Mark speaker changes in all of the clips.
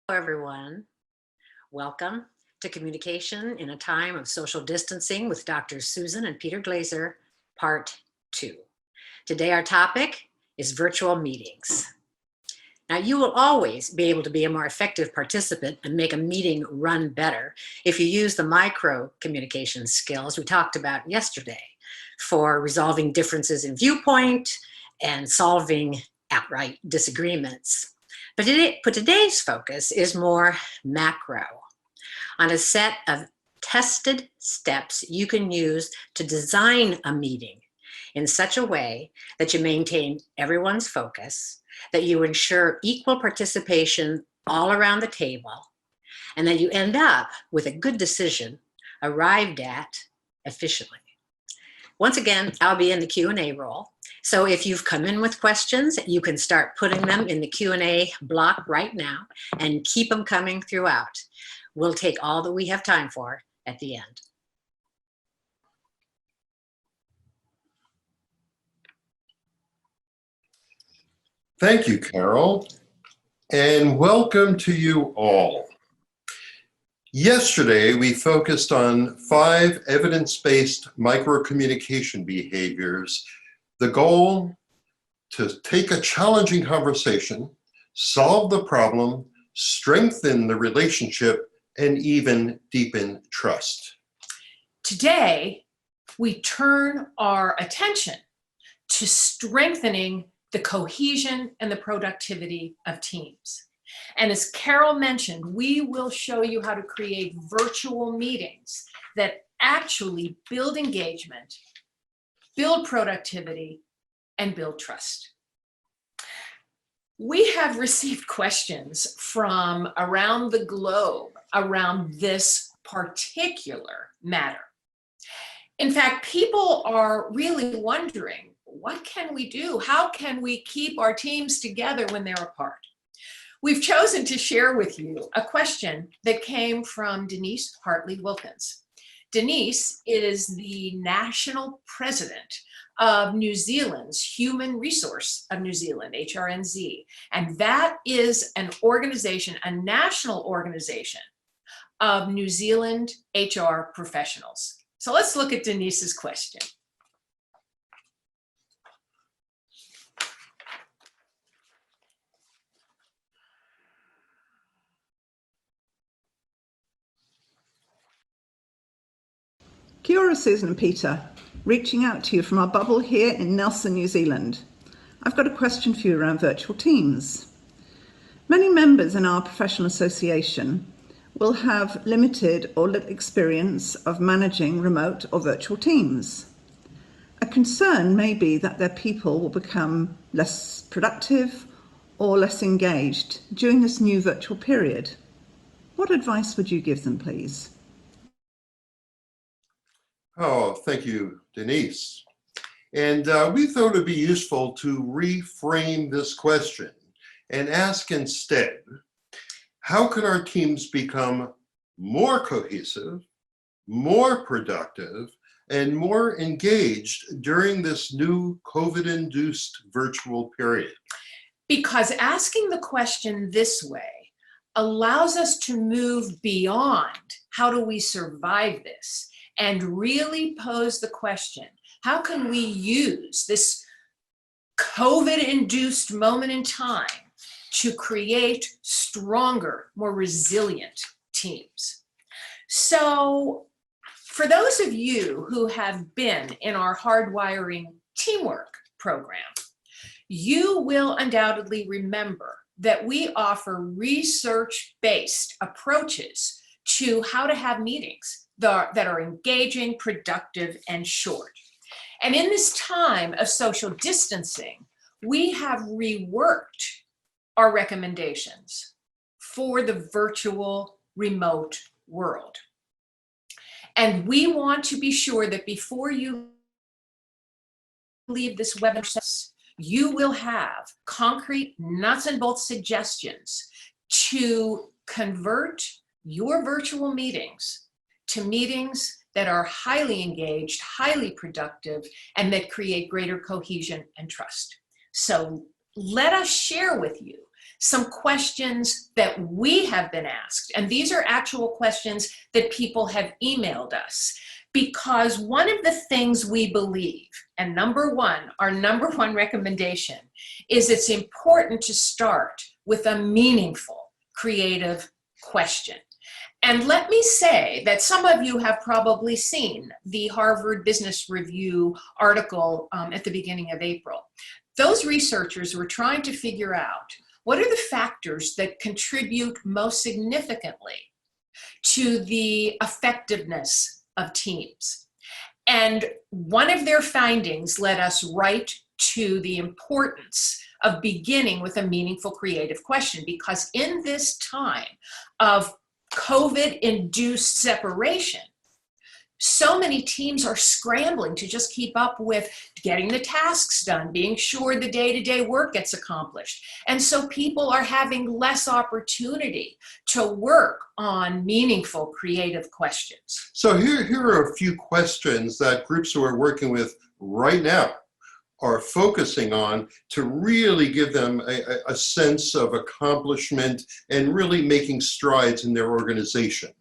Speaker 1: Hello, everyone. Welcome to Communication in a Time of Social Distancing with Dr. Susan and Peter Glaser, Part 2. Today, our topic is virtual meetings. Now, you will always be able to be a more effective participant and make a meeting run better if you use the micro communication skills we talked about yesterday for resolving differences in viewpoint and solving outright disagreements. But today's focus is more macro, on a set of tested steps you can use to design a meeting in such a way that you maintain everyone's focus, that you ensure equal participation all around the table, and that you end up with a good decision arrived at efficiently. Once again, I'll be in the Q&A role. So if you've come in with questions, you can start putting them in the Q&A block right now and keep them coming throughout. We'll take all that we have time for at the end.
Speaker 2: Thank you, Carol, and welcome to you all. Yesterday, we focused on 5 evidence-based microcommunication behaviors. The goal, to take a challenging conversation, solve the problem, strengthen the relationship, and even deepen trust.
Speaker 3: Today, we turn our attention to strengthening the cohesion and the productivity of teams. And as Carol mentioned, we will show you how to create virtual meetings that actually build engagement, build productivity, and build trust. We have received questions from around the globe around this particular matter. In fact, people are really wondering, what can we do? How can we keep our teams together when they're apart? We've chosen to share with you a question that came from Denise Hartley-Wilkins. Denise is the national president of New Zealand's Human Resource of New Zealand, HRNZ. And that is an organization, a national organization of New Zealand HR professionals. So let's look at Denise's question.
Speaker 4: Kia ora, Susan and Peter. Reaching out to you from our bubble here in Nelson, New Zealand. I've got a question for you around virtual teams. Many members in our professional association will have limited or little experience of managing remote or virtual teams. A concern may be that their people will become less productive or less engaged during this new virtual period. What advice would you give them, please?
Speaker 2: Oh, thank you, Denise. And we thought it'd be useful to reframe this question and ask instead, how can our teams become more cohesive, more productive, and more engaged during this new COVID-induced virtual period?
Speaker 3: Because asking the question this way allows us to move beyond how do we survive this and really pose the question, how can we use this COVID-induced moment in time to create stronger, more resilient teams? So for those of you who have been in our Hardwiring Teamwork program, you will undoubtedly remember that we offer research-based approaches to how to have meetings that are engaging, productive, and short. And in this time of social distancing, we have reworked our recommendations for the virtual remote world. And we want to be sure that before you leave this webinar, you will have concrete nuts and bolts suggestions to convert your virtual meetings to meetings that are highly engaged, highly productive, and that create greater cohesion and trust. So let us share with you some questions that we have been asked. And these are actual questions that people have emailed us. Because one of the things we believe, and our number one recommendation, is it's important to start with a meaningful, creative question. And let me say that some of you have probably seen the Harvard Business Review article at the beginning of April. Those researchers were trying to figure out what are the factors that contribute most significantly to the effectiveness of teams. And one of their findings led us right to the importance of beginning with a meaningful creative question, because in this time of COVID-induced separation, so many teams are scrambling to just keep up with getting the tasks done, being sure the day-to-day work gets accomplished. And so people are having less opportunity to work on meaningful, creative questions.
Speaker 2: So here are a few questions that groups who are working with right now are focusing on to really give them a sense of accomplishment and really making strides in their organization.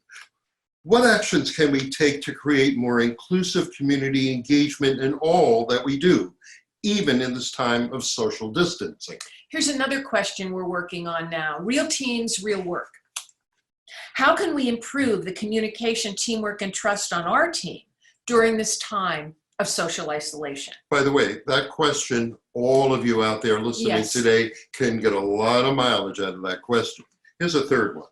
Speaker 2: What actions can we take to create more inclusive community engagement in all that we do, even in this time of social distancing?
Speaker 3: Here's another question we're working on now. Real teams, real work. How can we improve the communication, teamwork, and trust on our team during this time of social isolation?
Speaker 2: By the way, that question, all of you out there listening today can get a lot of mileage out of that question. Here's a third one.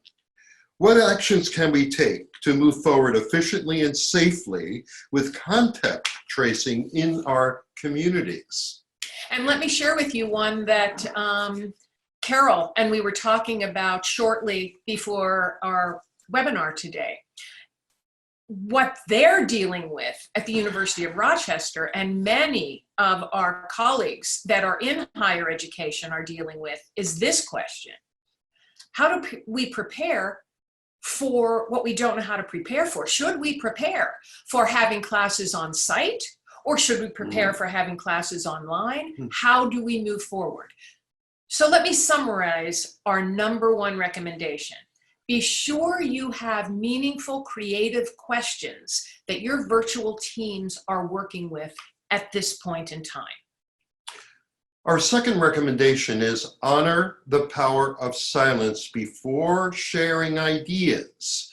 Speaker 2: What actions can we take to move forward efficiently and safely with contact tracing in our communities?
Speaker 3: And let me share with you one that Carol and we were talking about shortly before our webinar today. What they're dealing with at the University of Rochester, and many of our colleagues that are in higher education are dealing with, is this question. How do we prepare for what we don't know how to prepare for? Should we prepare for having classes on site, or should we prepare for having classes online? How do we move forward? So let me summarize our number one recommendation. Be sure you have meaningful, creative questions that your virtual teams are working with at this point in time.
Speaker 2: Our second recommendation is honor the power of silence before sharing ideas.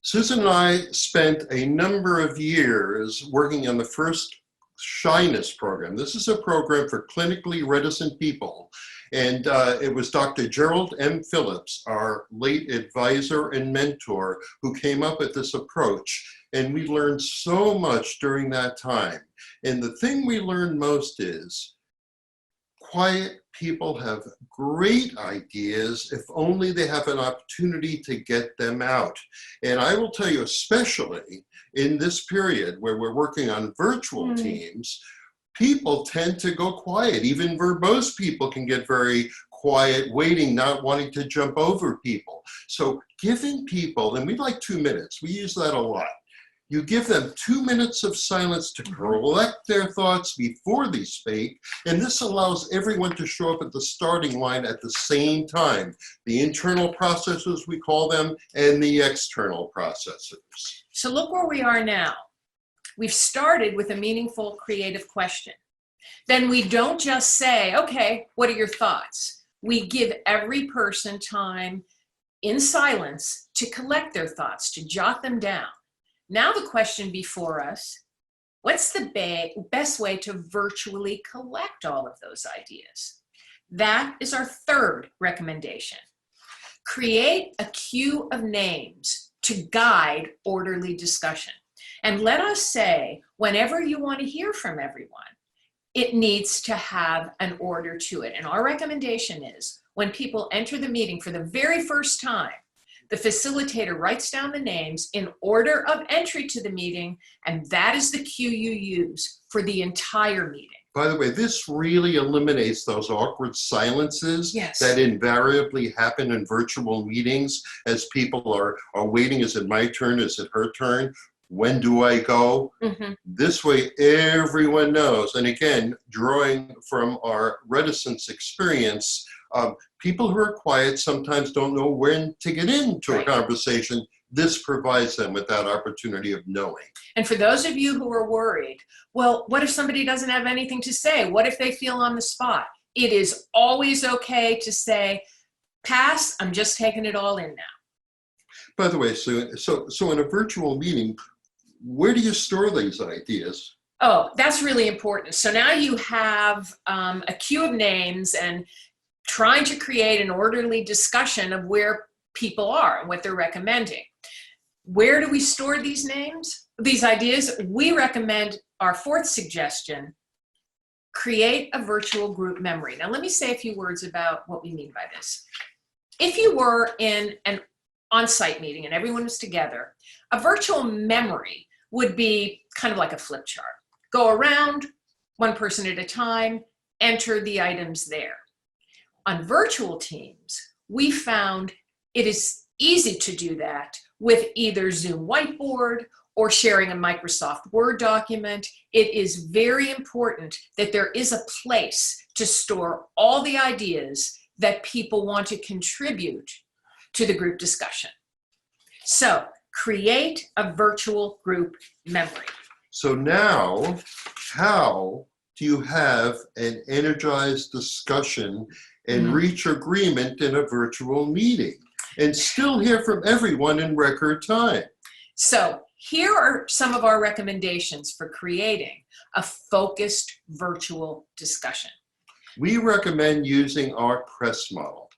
Speaker 2: Susan and I spent a number of years working on the first Shyness program. This is a program for clinically reticent people. And it was Dr. Gerald M. Phillips, our late advisor and mentor, who came up with this approach. And we learned so much during that time. And the thing we learned most is quiet people have great ideas if only they have an opportunity to get them out. And I will tell you, especially in this period where we're working on virtual teams, people tend to go quiet. Even verbose people can get very quiet, waiting, not wanting to jump over people. So giving people, and we like 2 minutes, we use that a lot. You give them 2 minutes of silence to collect their thoughts before they speak, and this allows everyone to show up at the starting line at the same time. The internal processors, we call them, and the external processors.
Speaker 3: So look where we are now. We've started with a meaningful, creative question. Then we don't just say, okay, what are your thoughts? We give every person time in silence to collect their thoughts, to jot them down. Now the question before us, what's the best way to virtually collect all of those ideas? That is our third recommendation. Create a queue of names to guide orderly discussion. And let us say, whenever you want to hear from everyone, it needs to have an order to it. And our recommendation is when people enter the meeting for the very first time, the facilitator writes down the names in order of entry to the meeting, and that is the cue you use for the entire meeting.
Speaker 2: By the way, this really eliminates those awkward silences
Speaker 3: Yes.
Speaker 2: that invariably happen in virtual meetings as people are waiting. Is it my turn? Is it her turn? When do I go? This way, everyone knows. And again, drawing from our reticence experience, People who are quiet sometimes don't know when to get into a
Speaker 3: Right.
Speaker 2: conversation. This provides them with that opportunity of knowing.
Speaker 3: And for those of you who are worried, well, what if somebody doesn't have anything to say? What if they feel on the spot? It is always okay to say, pass, I'm just taking it all in now.
Speaker 2: By the way, so in a virtual meeting, where do you store these ideas?
Speaker 3: Oh, that's really important. So now you have a queue of names and trying to create an orderly discussion of where people are and what they're recommending. Where do we store these names, these ideas? We recommend our fourth suggestion, create a virtual group memory. Now, let me say a few words about what we mean by this. If you were in an on-site meeting and everyone was together, a virtual memory would be kind of like a flip chart. Go around, one person at a time, enter the items there. On virtual teams, we found it is easy to do that with either Zoom Whiteboard or sharing a Microsoft Word document. It is very important that there is a place to store all the ideas that people want to contribute to the group discussion. So create a virtual group memory.
Speaker 2: So now, how do you have an energized discussion and reach agreement in a virtual meeting and still hear from everyone in record time?
Speaker 3: So here are some of our recommendations for creating a focused virtual discussion.
Speaker 2: We recommend using our press model.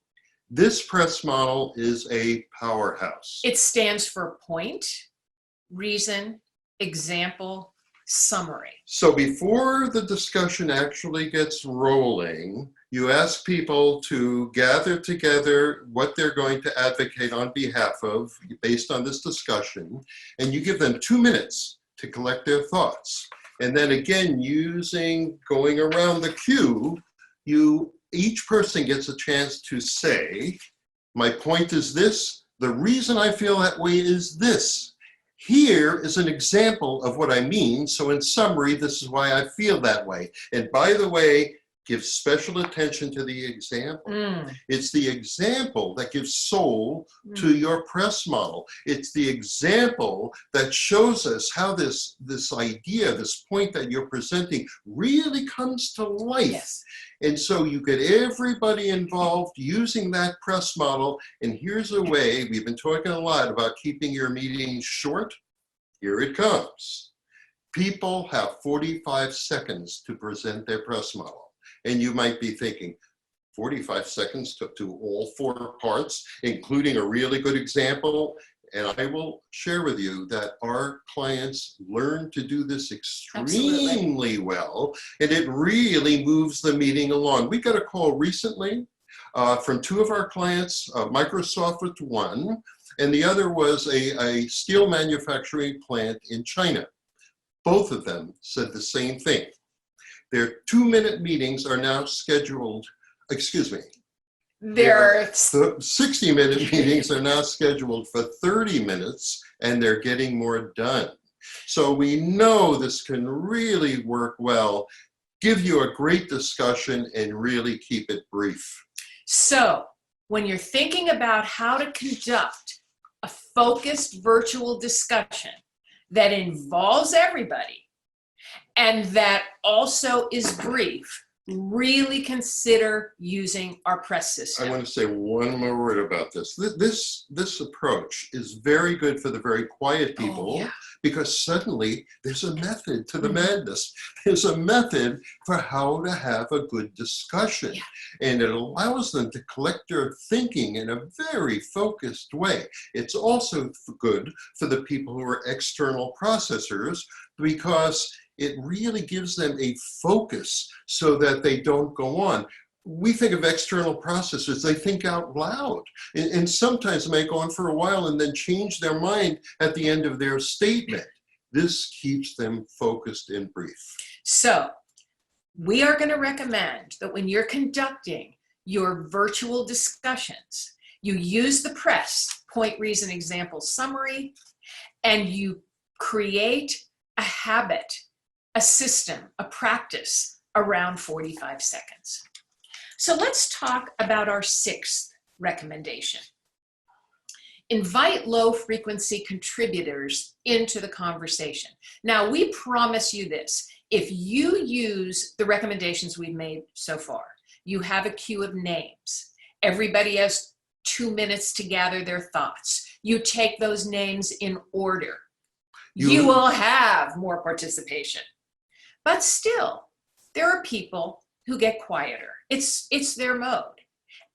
Speaker 2: This press model is a powerhouse.
Speaker 3: It stands for point, reason, example, summary.
Speaker 2: So before the discussion actually gets rolling, you ask people to gather together what they're going to advocate on behalf of based on this discussion, and you give them 2 minutes to collect their thoughts. And then again, going around the queue, each person gets a chance to say, my point is this, the reason I feel that way is this. Here is an example of what I mean. So in summary, this is why I feel that way. And by the way, give special attention to the example. It's the example that gives soul to your press model. It's the example that shows us how this idea, this point that you're presenting really comes to life.
Speaker 3: Yes.
Speaker 2: And so you get everybody involved using that press model. And here's a way, we've been talking a lot about keeping your meetings short. Here it comes. People have 45 seconds to present their press model. And you might be thinking, 45 seconds to do all 4 parts, including a really good example. And I will share with you that our clients learn to do this extremely well, and it really moves the meeting along. We got a call recently from 2 of our clients. Microsoft was one, and the other was a steel manufacturing plant in China. Both of them said the same thing. Their 2-minute meetings are now scheduled,
Speaker 3: There
Speaker 2: 60-minute meetings are now scheduled for 30 minutes, and they're getting more done. So we know this can really work well, give you a great discussion, and really keep it brief.
Speaker 3: So when you're thinking about how to conduct a focused virtual discussion that involves everybody and that also is brief, really consider using our press system.
Speaker 2: I want to say one more word about this. This approach is very good for the very quiet people, because suddenly there's a method to the madness. There's a method for how to have a good discussion. And it allows them to collect their thinking in a very focused way. It's also good for the people who are external processors, because it really gives them a focus so that they don't go on. We think of external processors, they think out loud, and sometimes may go on for a while and then change their mind at the end of their statement. This keeps them focused and brief.
Speaker 3: So we are going to recommend that when you're conducting your virtual discussions, you use the press, point, reason, example, summary, and you create a habit, a system, a practice around 45 seconds. So let's talk about our sixth recommendation. Invite low-frequency contributors into the conversation. Now, we promise you this. If you use the recommendations we've made so far, you have a queue of names. Everybody has 2 minutes to gather their thoughts. You take those names in order. You will have more participation. But still, there are people who get quieter. It's their mode.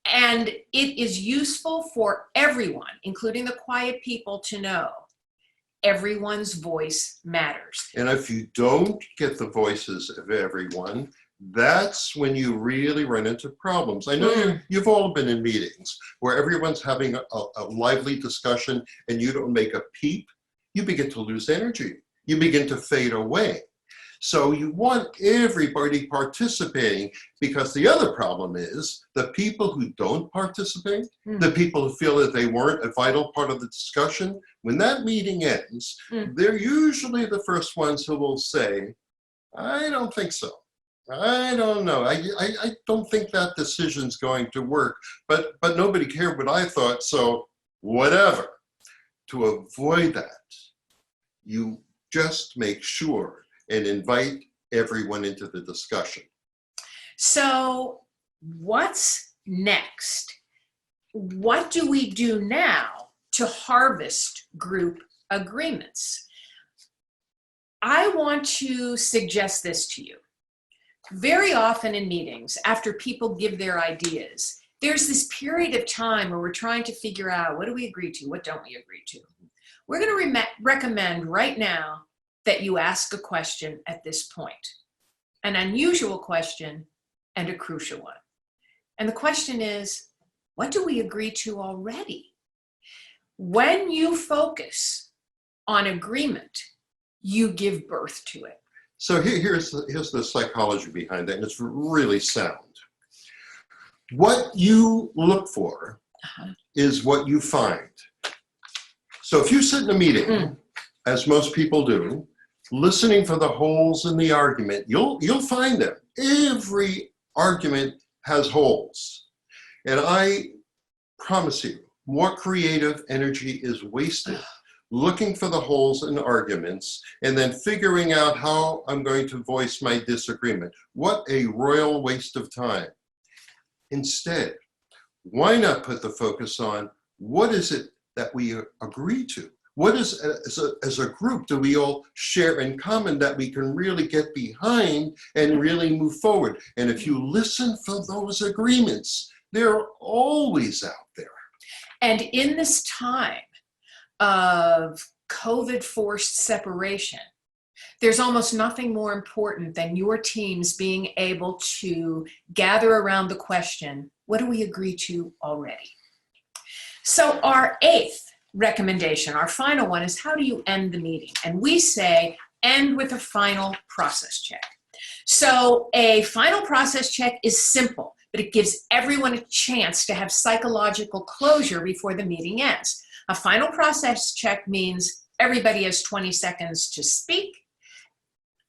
Speaker 3: And it is useful for everyone, including the quiet people, to know everyone's voice matters.
Speaker 2: And if you don't get the voices of everyone, that's when you really run into problems. I know you've all been in meetings where everyone's having a lively discussion and you don't make a peep, you begin to lose energy. You begin to fade away. So you want everybody participating, because the other problem is the people who don't participate, the people who feel that they weren't a vital part of the discussion, when that meeting ends, they're usually the first ones who will say, I don't think so. I don't know. I don't think that decision's going to work, but nobody cared what I thought, so whatever. To avoid that, you just make sure and invite everyone into the discussion.
Speaker 3: So what's next? What do we do now to harvest group agreements? I want to suggest this to you. Very often in meetings, after people give their ideas, there's this period of time where we're trying to figure out, what do we agree to? What don't we agree to? We're going to recommend right now that you ask a question at this point, an unusual question and a crucial one. And the question is, what do we agree to already? When you focus on agreement, you give birth to it.
Speaker 2: So here's the psychology behind that, and it's really sound. What you look for is what you find. So if you sit in a meeting, as most people do, listening for the holes in the argument, you'll find them. Every argument has holes. And I promise you, more creative energy is wasted looking for the holes in arguments and then figuring out how I'm going to voice my disagreement. What a royal waste of time. Instead, why not put the focus on what is it that we agree to? What is, as a group, do we all share in common that we can really get behind and really move forward? And if you listen for those agreements, they're always out there.
Speaker 3: And in this time of COVID-forced separation, there's almost nothing more important than your teams being able to gather around the question, what do we agree to already? So our eighth recommendation, our final one, is how do you end the meeting? And we say end with a final process check. So a final process check is simple, but it gives everyone a chance to have psychological closure before the meeting ends. A final process check means everybody has 20 seconds to speak,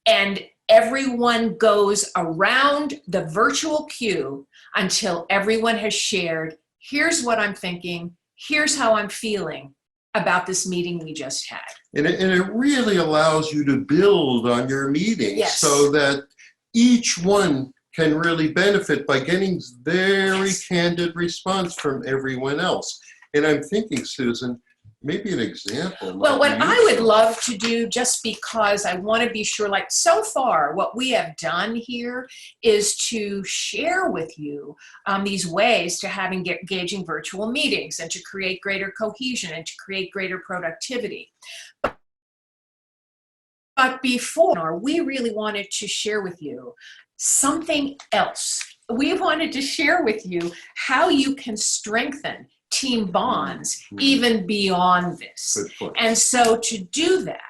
Speaker 3: and everyone goes around the virtual queue until everyone has shared, here's what I'm thinking, here's how I'm feeling about this meeting we just had.
Speaker 2: And it really allows you to build on your meetings.
Speaker 3: Yes.
Speaker 2: So that each one can really benefit by getting very candid response from everyone else. And I'm thinking, Susan, maybe an example.
Speaker 3: Well, what
Speaker 2: might be
Speaker 3: I would
Speaker 2: useful.
Speaker 3: love to do, just because I want to be sure, like so far, what we have done here is to share with you these ways to have engaging virtual meetings and to create greater cohesion and to create greater productivity. But before, we really wanted to share with you something else. We wanted to share with you how you can strengthen team bonds even beyond this.
Speaker 2: Good point.
Speaker 3: And so to do that,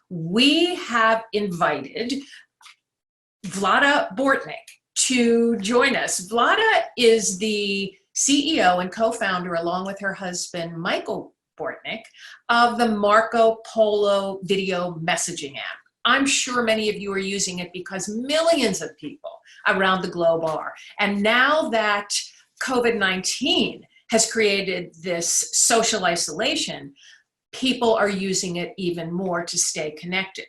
Speaker 3: we have invited Vlada Bortnik to join us. Vlada is the CEO and co-founder, along with her husband, Michael Bortnik, of the Marco Polo video messaging app. I'm sure many of you are using it because millions of people around the globe are. And now that COVID-19 has created this social isolation, people are using it even more to stay connected.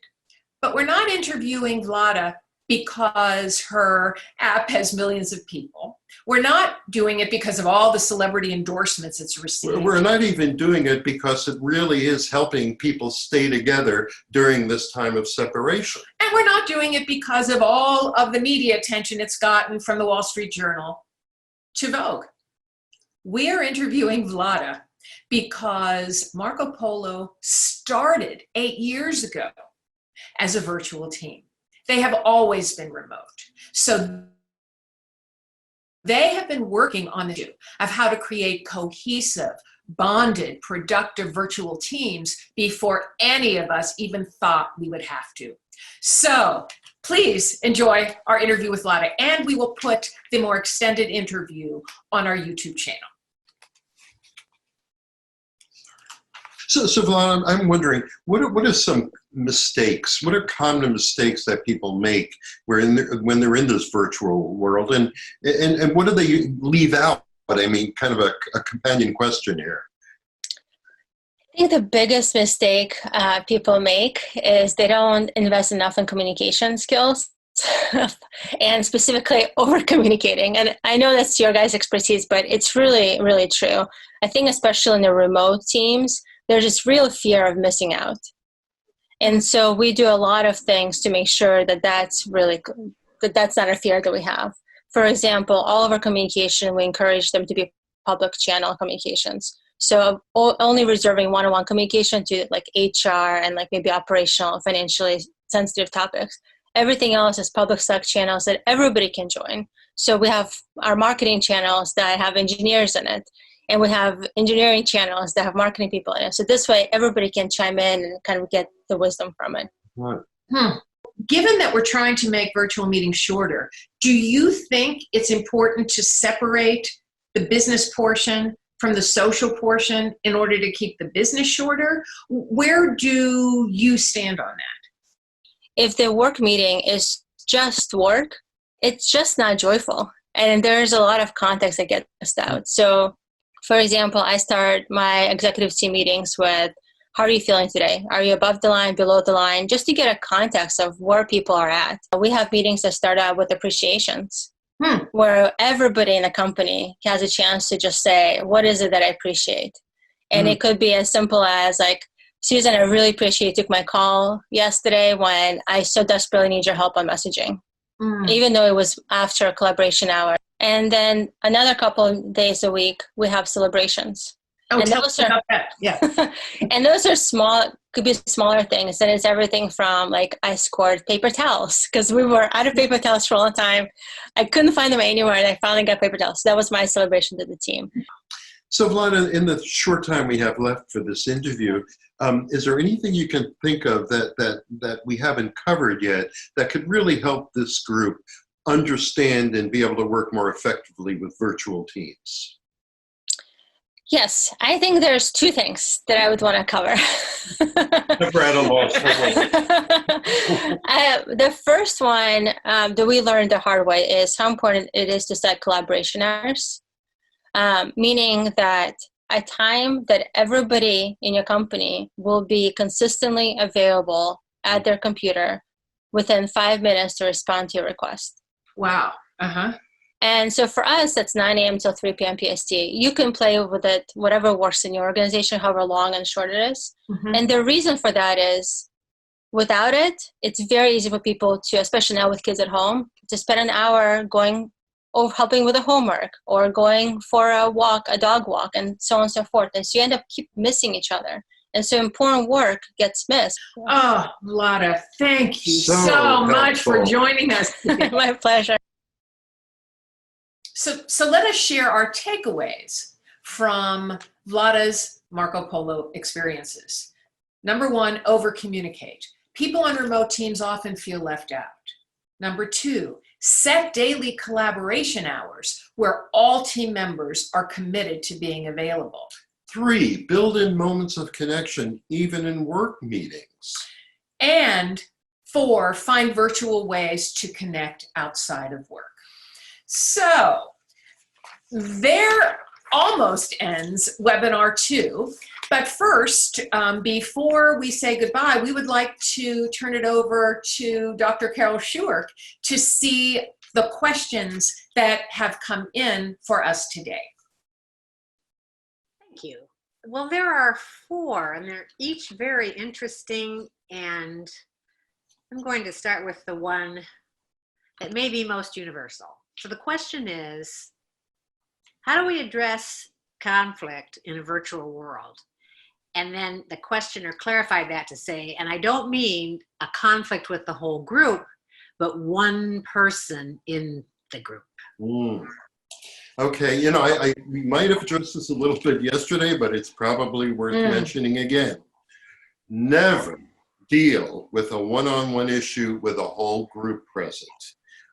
Speaker 3: But we're not interviewing Vlada because her app has millions of people. We're not doing it because of all the celebrity endorsements it's received.
Speaker 2: We're not even doing it because it really is helping people stay together during this time of separation.
Speaker 3: And we're not doing it because of all of the media attention it's gotten from the Wall Street Journal to Vogue. We're interviewing Vlada because Marco Polo started 8 years ago as a virtual team. They have always been remote. So they have been working on the issue of how to create cohesive, bonded, productive virtual teams before any of us even thought we would have to. So please enjoy our interview with Vlada, and we will put the more extended interview on our YouTube channel.
Speaker 2: So Vlad, I'm wondering, what are some mistakes? What are common mistakes that people make when they're in this virtual world, and what do they leave out? But I mean, kind of a companion question here.
Speaker 5: I think the biggest mistake people make is they don't invest enough in communication skills and specifically over communicating. And I know that's your guys' expertise, but it's really, really true. I think especially in the remote teams, there's this real fear of missing out. And so we do a lot of things to make sure that that's not a fear that we have. For example, all of our communication, we encourage them to be public channel communications. So only reserving one-on-one communication to like HR and like maybe operational, financially sensitive topics. Everything else is public Slack channels that everybody can join. So we have our marketing channels that have engineers in it, and we have engineering channels that have marketing people in it. So this way, everybody can chime in and kind of get the wisdom from it.
Speaker 2: Right.
Speaker 3: Given that we're trying to make virtual meetings shorter, do you think it's important to separate the business portion from the social portion in order to keep the business shorter? Where do you stand on that?
Speaker 5: If the work meeting is just work, it's just not joyful. And there's a lot of context that gets missed out. So, for example, I start my executive team meetings with, how are you feeling today? Are you above the line, below the line? Just to get a context of where people are at. We have meetings that start out with appreciations, where everybody in the company has a chance to just say, what is it that I appreciate? And it could be as simple as like, Susan, I really appreciate you took my call yesterday when I so desperately need your help on messaging, even though it was after a collaboration hour. And then another couple of days a week, we have celebrations.
Speaker 3: Oh,
Speaker 5: and
Speaker 3: tell us about that. Yeah.
Speaker 5: And those are small, could be smaller things. And it's everything from like, I scored paper towels because we were out of paper towels for a long time. I couldn't find them anywhere, and I finally got paper towels. So that was my celebration to the team.
Speaker 2: So Vlada, in the short time we have left for this interview, is there anything you can think of that we haven't covered yet that could really help this group understand and be able to work more effectively with virtual teams?
Speaker 5: Yes, I think there's two things that I would want to cover.
Speaker 2: Never at a loss for
Speaker 5: The first one that we learned the hard way is how important it is to set collaboration hours, meaning that a time that everybody in your company will be consistently available at their computer within 5 minutes to respond to your request.
Speaker 3: Wow.
Speaker 5: And so for us, that's 9 a.m. till 3 p.m. PST. You can play with it, whatever works in your organization, however long and short it is. And the reason for that is without it, it's very easy for people to, especially now with kids at home, to spend an hour going or helping with the homework or going for a walk, a dog walk, and so on and so forth. And so you end up keep missing each other. And so important work gets missed.
Speaker 3: Oh, Vlada, thank you
Speaker 2: So
Speaker 3: so much for
Speaker 2: helpful.
Speaker 3: joining us today.
Speaker 5: My pleasure.
Speaker 3: So let us share our takeaways from Vlada's Marco Polo experiences. Number one, over-communicate. People on remote teams often feel left out. Number two, set daily collaboration hours where all team members are committed to being available.
Speaker 2: 3, build in moments of connection even in work meetings.
Speaker 3: And 4, find virtual ways to connect outside of work. So there almost ends webinar 2. But first, before we say goodbye, we would like to turn it over to Dr. Carol Schuerk to see the questions that have come in for us today.
Speaker 1: Thank you. Well, there are 4, and they're each very interesting, and I'm going to start with the one that may be most universal. So the question is, how do we address conflict in a virtual world? And then the questioner clarified that to say, and I don't mean a conflict with the whole group, but one person in the group.
Speaker 2: Okay, we might have addressed this a little bit yesterday, but it's probably worth mentioning again. Never deal with a one-on-one issue with a whole group present.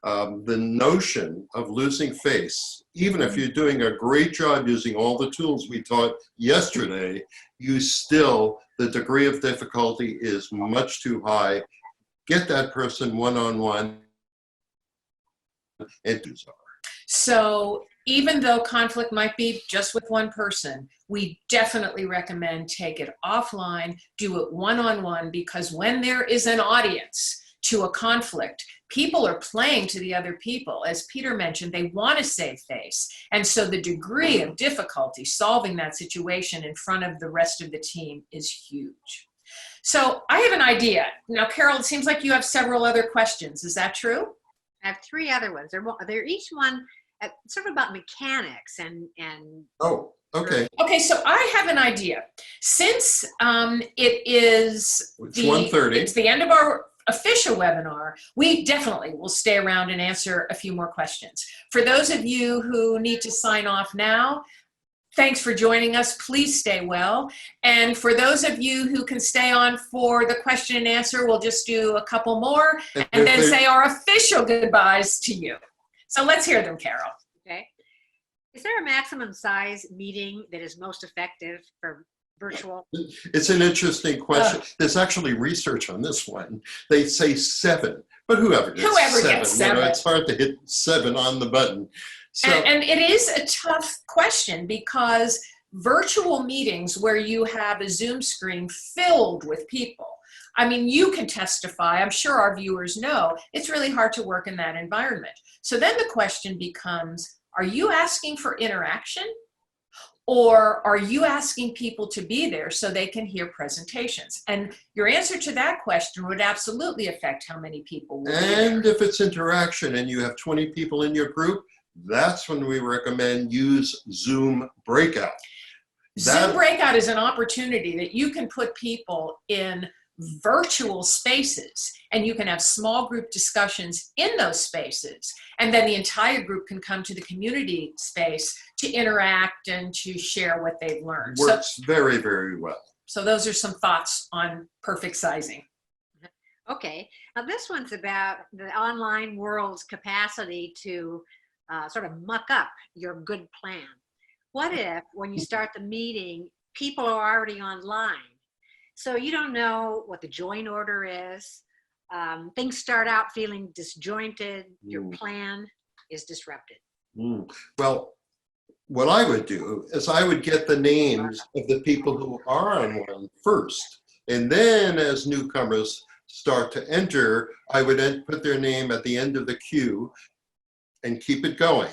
Speaker 2: The notion of losing face, even if you're doing a great job using all the tools we taught yesterday, the degree of difficulty is much too high. Get that person one-on-one and do so.
Speaker 3: So even though conflict might be just with one person, we definitely recommend take it offline, do it one-on-one, because when there is an audience to a conflict, people are playing to the other people. As Peter mentioned, they want to save face. And so the degree of difficulty solving that situation in front of the rest of the team is huge. So I have an idea. Now, Carol, it seems like you have several other questions. Is that true?
Speaker 1: I have 3 other ones. They're each one sort of about mechanics and.
Speaker 2: Oh, okay.
Speaker 3: Okay, so I have an idea. Since it is
Speaker 2: It's 1:30.
Speaker 3: It's the end of our official webinar, we definitely will stay around and answer a few more questions. For those of you who need to sign off now, thanks for joining us. Please stay well. And for those of you who can stay on for the question and answer, we'll just do a couple more and then say our official goodbyes to you. So let's hear them, Carol.
Speaker 1: Okay. Is there a maximum size meeting that is most effective for virtual?
Speaker 2: It's an interesting question. There's actually research on this one. They say 7, but whoever gets 7. It's hard to hit 7 on the button. So,
Speaker 3: and it is a tough question, because virtual meetings where you have a Zoom screen filled with people, I mean, you can testify, I'm sure our viewers know, it's really hard to work in that environment. So then the question becomes, are you asking for interaction? Or are you asking people to be there so they can hear presentations? And your answer to that question would absolutely affect how many people will be there.
Speaker 2: And if it's interaction and you have 20 people in your group, that's when we recommend use Zoom Breakout.
Speaker 3: Zoom Breakout is an opportunity that you can put people in virtual spaces, and you can have small group discussions in those spaces, and then the entire group can come to the community space to interact and to share what they've learned.
Speaker 2: Works very, very well.
Speaker 3: So those are some thoughts on perfect sizing.
Speaker 1: Okay, now this one's about the online world's capacity to sort of muck up your good plan. What if, when you start the meeting, people are already online? So you don't know what the join order is. Things start out feeling disjointed. Your plan is disrupted.
Speaker 2: Well, what I would do is I would get the names of the people who are online first. And then as newcomers start to enter, I would then put their name at the end of the queue and keep it going.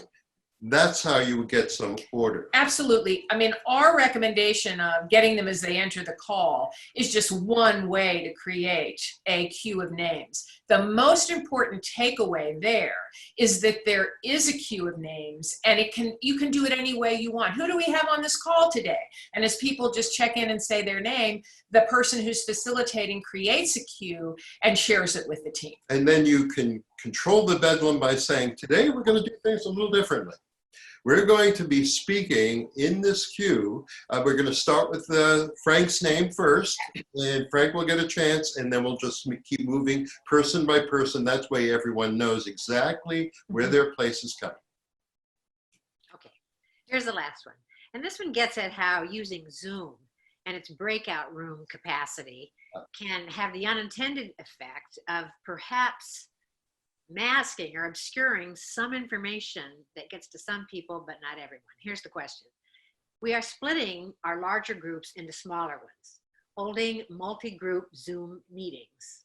Speaker 2: That's how you would get some order.
Speaker 3: Absolutely. I mean, our recommendation of getting them as they enter the call is just one way to create a queue of names. The most important takeaway there is that there is a queue of names, and you can do it any way you want. Who do we have on this call today? And as people just check in and say their name, the person who's facilitating creates a queue and shares it with the team.
Speaker 2: And then you can control the bedlam by saying, today we're going to do things a little differently. We're going to be speaking in this queue. We're going to start with Frank's name first, and Frank will get a chance, and then we'll just keep moving person by person. That way everyone knows exactly where their place is coming.
Speaker 1: Okay, here's the last one. And this one gets at how using Zoom and its breakout room capacity can have the unintended effect of perhaps masking or obscuring some information that gets to some people, but not everyone. Here's the question. We are splitting our larger groups into smaller ones, holding multi-group Zoom meetings.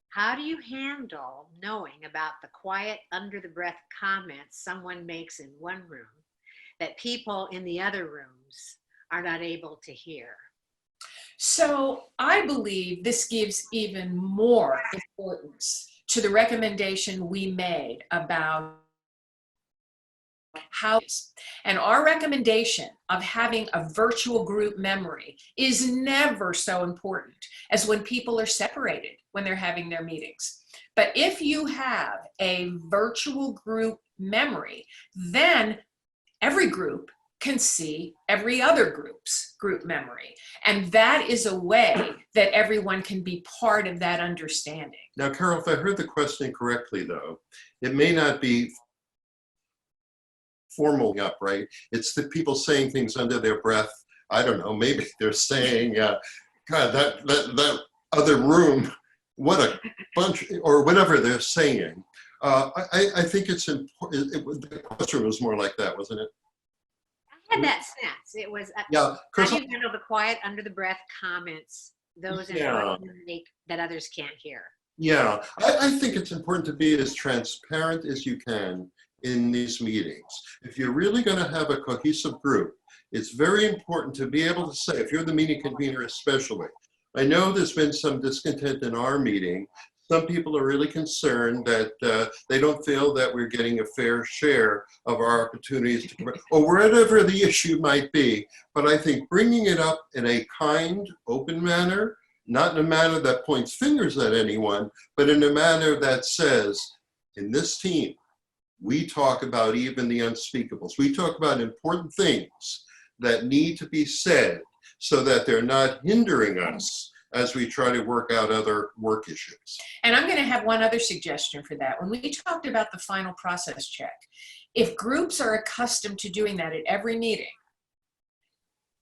Speaker 1: How do you handle knowing about the quiet, under-the-breath comments someone makes in one room that people in the other rooms are not able to hear?
Speaker 3: So I believe this gives even more importance to the recommendation we made about how, and our recommendation of having a virtual group memory is never so important as when people are separated when they're having their meetings. But if you have a virtual group memory, then every group can see every other group's group memory. And that is a way that everyone can be part of that understanding.
Speaker 2: Now, Carol, if I heard the question correctly, though, it may not be formal up, right? It's the people saying things under their breath. I don't know, maybe they're saying, God, that other room, what a bunch, or whatever they're saying. I think it's important. The question was more like that, wasn't it?
Speaker 1: I had that sense. It was,
Speaker 2: Yeah,
Speaker 1: how do you handle the quiet, under the breath comments, those
Speaker 2: Yeah.
Speaker 1: that others can't hear?
Speaker 2: Yeah, I think it's important to be as transparent as you can in these meetings. If you're really going to have a cohesive group, it's very important to be able to say, if you're the meeting convener especially, I know there's been some discontent in our meeting. Some people are really concerned that they don't feel that we're getting a fair share of our opportunities to come, or whatever the issue might be. But I think bringing it up in a kind, open manner, not in a manner that points fingers at anyone, but in a manner that says, in this team, we talk about even the unspeakables. We talk about important things that need to be said so that they're not hindering us as we try to work out other work issues.
Speaker 3: And I'm going to have one other suggestion for that. When we talked about the final process check, if groups are accustomed to doing that at every meeting,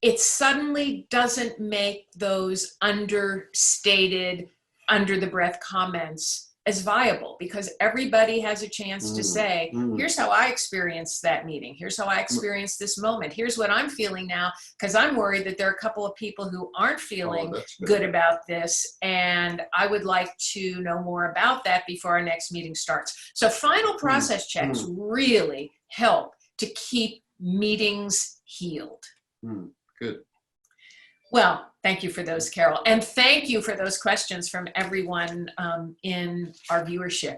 Speaker 3: it suddenly doesn't make those understated, under the breath comments as viable, because everybody has a chance to say, here's how I experienced that meeting. Here's how I experienced this moment. Here's what I'm feeling now, because I'm worried that there are a couple of people who aren't feeling good about this. And I would like to know more about that before our next meeting starts. So final process checks really help to keep meetings healed.
Speaker 2: Good.
Speaker 3: Well, thank you for those, Carol. And thank you for those questions from everyone in our viewership.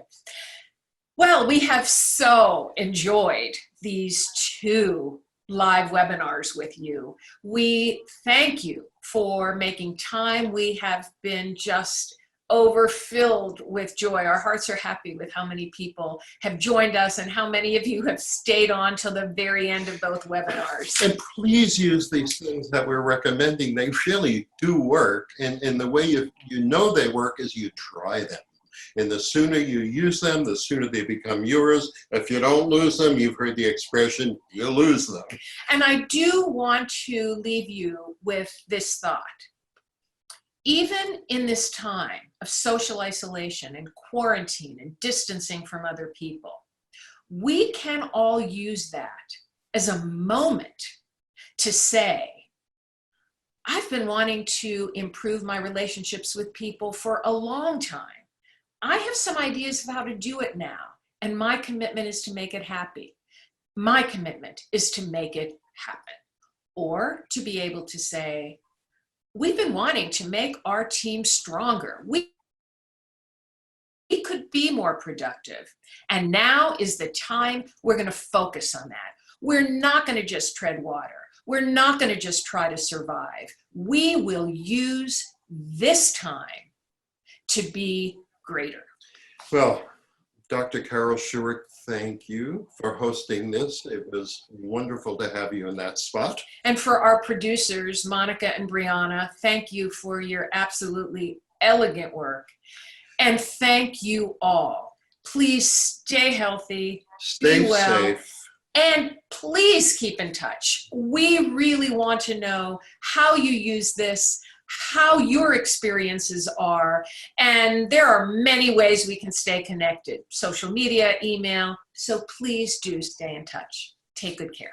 Speaker 3: Well, we have so enjoyed these 2 live webinars with you. We thank you for making time. We have been just overfilled with joy. Our hearts are happy with how many people have joined us and how many of you have stayed on till the very end of both webinars.
Speaker 2: And please use these things that we're recommending. They really do work. And the way you know they work is you try them. And the sooner you use them, the sooner they become yours. If you don't lose them, you've heard the expression, you lose them.
Speaker 3: And I do want to leave you with this thought. Even in this time of social isolation and quarantine and distancing from other people, we can all use that as a moment to say, I've been wanting to improve my relationships with people for a long time. I have some ideas of how to do it now, and my commitment is to make it happy. My commitment is to make it happen. Or to be able to say, we've been wanting to make our team stronger. We could be more productive. And now is the time we're going to focus on that. We're not going to just tread water. We're not going to just try to survive. We will use this time to be greater.
Speaker 2: Well, Dr. Carol Schuerk, thank you for hosting this. It was wonderful to have you in that spot.
Speaker 3: And for our producers, Monica and Brianna, thank you for your absolutely elegant work. And thank you all. Please stay healthy,
Speaker 2: Stay
Speaker 3: be well,
Speaker 2: safe.
Speaker 3: and please keep in touch. We really want to know how you use this, how your experiences are. And there are many ways we can stay connected: social media, email. So please do stay in touch. Take good care.